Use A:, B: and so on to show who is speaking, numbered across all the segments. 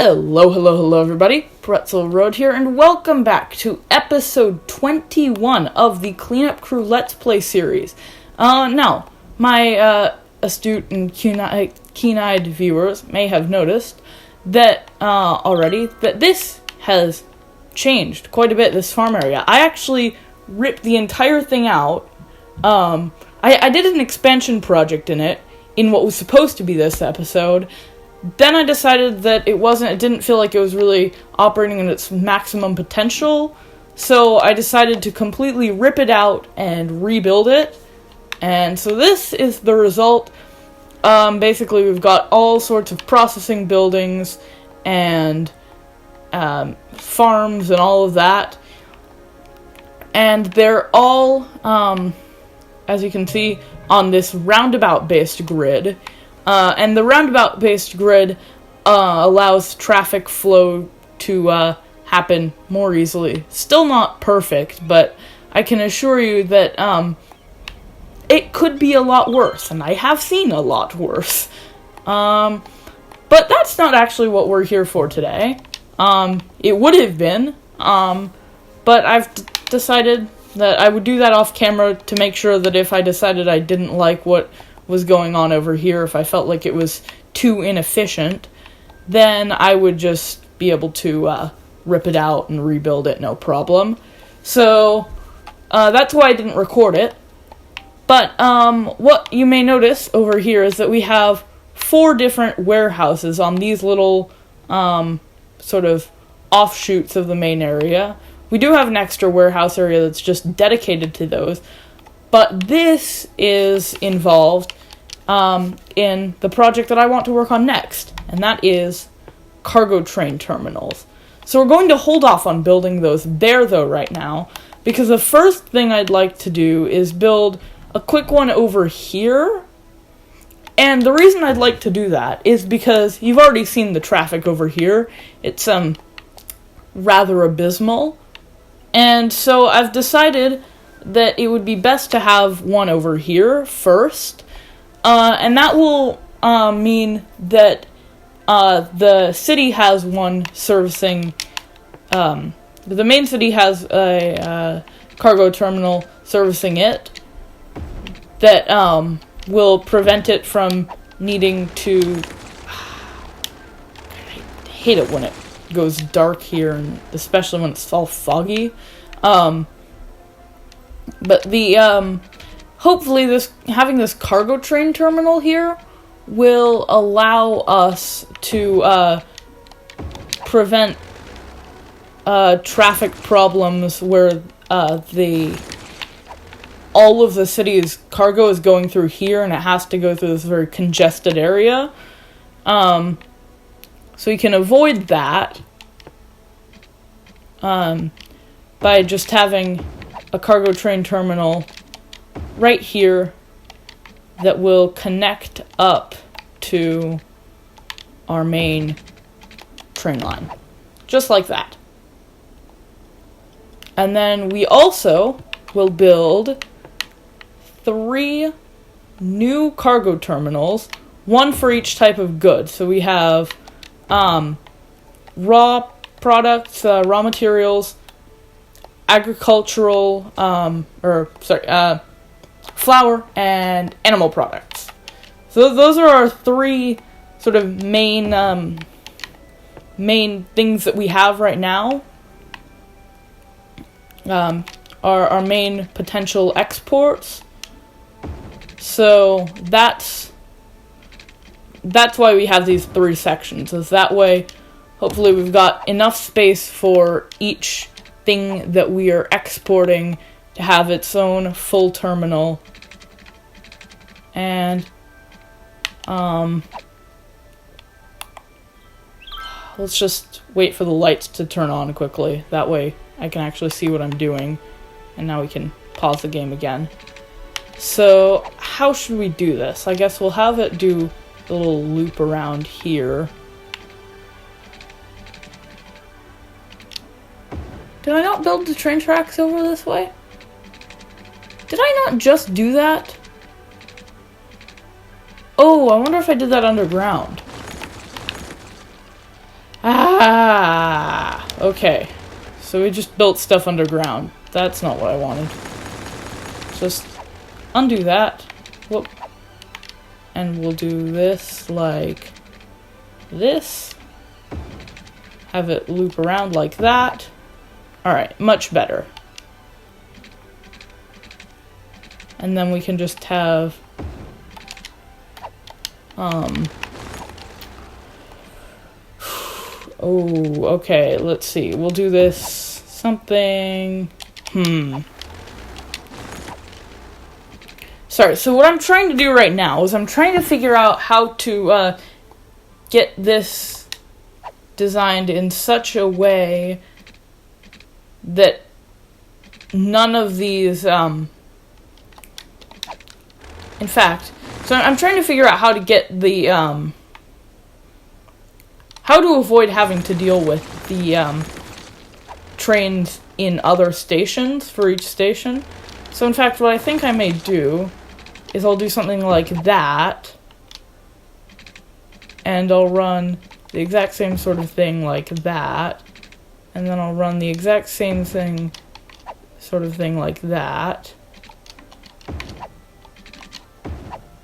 A: Hello everybody, Pretzel Road here, and welcome back to episode 21 of the Cleanup Crew Let's Play series. Now, my astute and keen-eyed viewers may have noticed that already, that this has changed quite a bit, this farm area. I actually ripped the entire thing out. I did an expansion project in it, in what was supposed to be this episode. Then I decided that it didn't feel like it was really operating at its maximum potential, so I decided to completely rip it out and rebuild it. And so this is the result. Basically we've got all sorts of processing buildings and farms and all of that. And they're all, as you can see, on this roundabout-based grid. And the roundabout-based grid allows traffic flow to happen more easily. Still not perfect, but I can assure you that it could be a lot worse, and I have seen a lot worse. But that's not actually what we're here for today. It would have been, but I've decided that I would do that off camera to make sure that if I decided I didn't like what was going on over here, if I felt like it was too inefficient, then I would just be able to rip it out and rebuild it, no problem. So that's why I didn't record it. But what you may notice over here is that we have 4 different warehouses on these little sort of offshoots of the main area. We do have an extra warehouse area that's just dedicated to those, but this is involved in the project that I want to work on next, and that is cargo train terminals. So we're going to hold off on building those there, though, right now, because the first thing I'd like to do is build a quick one over here. And the reason I'd like to do that is because you've already seen the traffic over here. It's rather abysmal. And so I've decided that it would be best to have one over here first. And that will mean that the city has one servicing, the main city has a cargo terminal servicing it that will prevent it from needing to... I hate it when it goes dark here, and especially when it's all foggy. But the hopefully having this cargo train terminal here will allow us to prevent traffic problems where all of the city's cargo is going through here and it has to go through this very congested area. So we can avoid that by just having a cargo train terminal right here that will connect up to our main train line. Just like that. And then we also will build 3 new cargo terminals, one for each type of good. So we have raw products, raw materials, agricultural, flour, and animal products. So those are our 3 sort of main things that we have right now. Our main potential exports. So that's why we have these 3 sections, is that way hopefully we've got enough space for each thing that we are exporting to have its own full terminal. And let's just wait for the lights to turn on quickly, that way I can actually see what I'm doing. And now we can pause the game again. So how should we do this? I guess we'll have it do a little loop around here. Did I not build the train tracks over this way? Did I not just do that? Oh, I wonder if I did that underground. I Okay. So we just built stuff underground. That's not what I wanted. Just undo that. Whoop. And we'll do this like this. Have it loop around like that. Alright, much better. And then we can just have oh, okay, let's see. We'll do this something. Sorry, so what I'm trying to do right now is I'm trying to figure out how to get this designed in such a way that none of these, in fact, so I'm trying to figure out how to get the, how to avoid having to deal with the, trains in other stations for each station. So in fact, what I think I may do is I'll do something like that, and I'll run the exact same sort of thing like that, and then I'll run the exact same thing, sort of thing like that.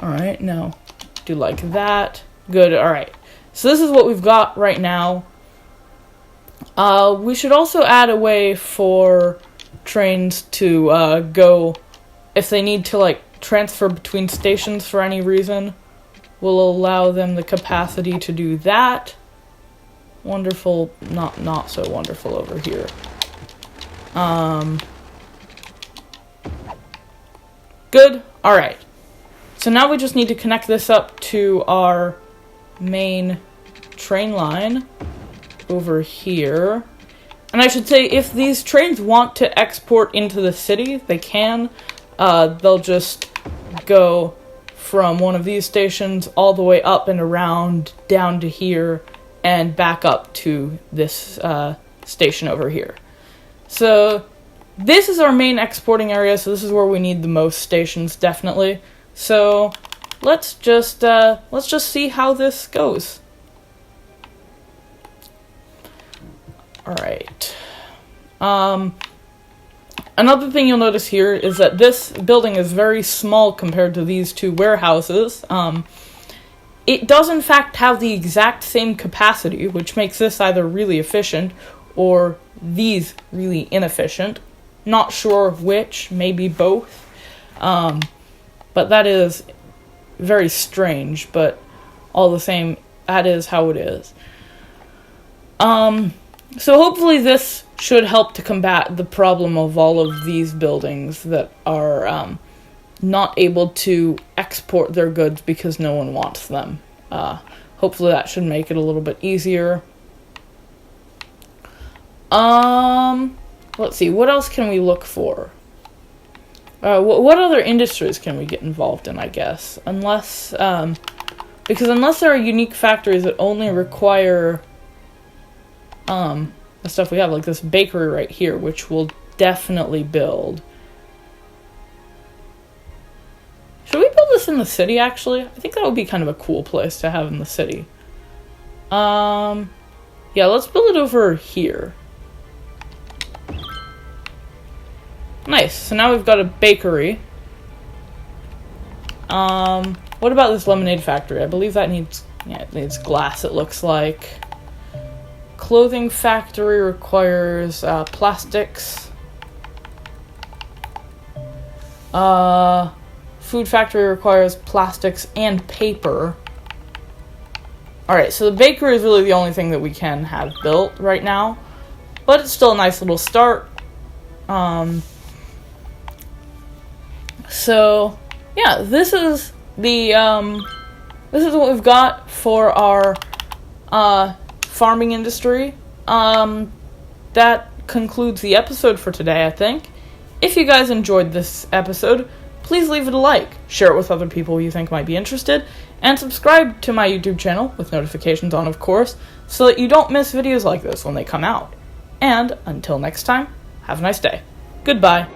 A: Alright, now do like that. Good, alright. So this is what we've got right now. We should also add a way for trains to go, if they need to like transfer between stations for any reason, we'll allow them the capacity to do that. Wonderful, not so wonderful over here. Good, alright. So now we just need to connect this up to our main train line over here. And I should say, if these trains want to export into the city, they can. They'll just go from one of these stations all the way up and around down to here and back up to this station over here. So this is our main exporting area, so this is where we need the most stations, definitely. So let's just see how this goes. Alright. Another thing you'll notice here is that this building is very small compared to these two warehouses. It does in fact have the exact same capacity, which makes this either really efficient or these really inefficient. Not sure which, maybe both. But that is very strange, but all the same, that is how it is. So hopefully this should help to combat the problem of all of these buildings that are not able to export their goods because no one wants them. Hopefully that should make it a little bit easier. Let's see, what else can we look for? What other industries can we get involved in, I guess? Unless, because unless there are unique factories that only require the stuff we have, like this bakery right here, which we'll definitely build. Should we build this in the city, actually? I think that would be kind of a cool place to have in the city. Yeah, let's build it over here. Nice, so now we've got a bakery. What about this lemonade factory? I believe that needs, yeah, it needs glass, it looks like. Clothing factory requires plastics. Food factory requires plastics and paper. Alright, so the bakery is really the only thing that we can have built right now. But it's still a nice little start. So, yeah, this is the, this is what we've got for our, farming industry. That concludes the episode for today, I think. If you guys enjoyed this episode, please leave it a like, share it with other people you think might be interested, and subscribe to my YouTube channel, with notifications on, of course, so that you don't miss videos like this when they come out. And, until next time, have a nice day. Goodbye.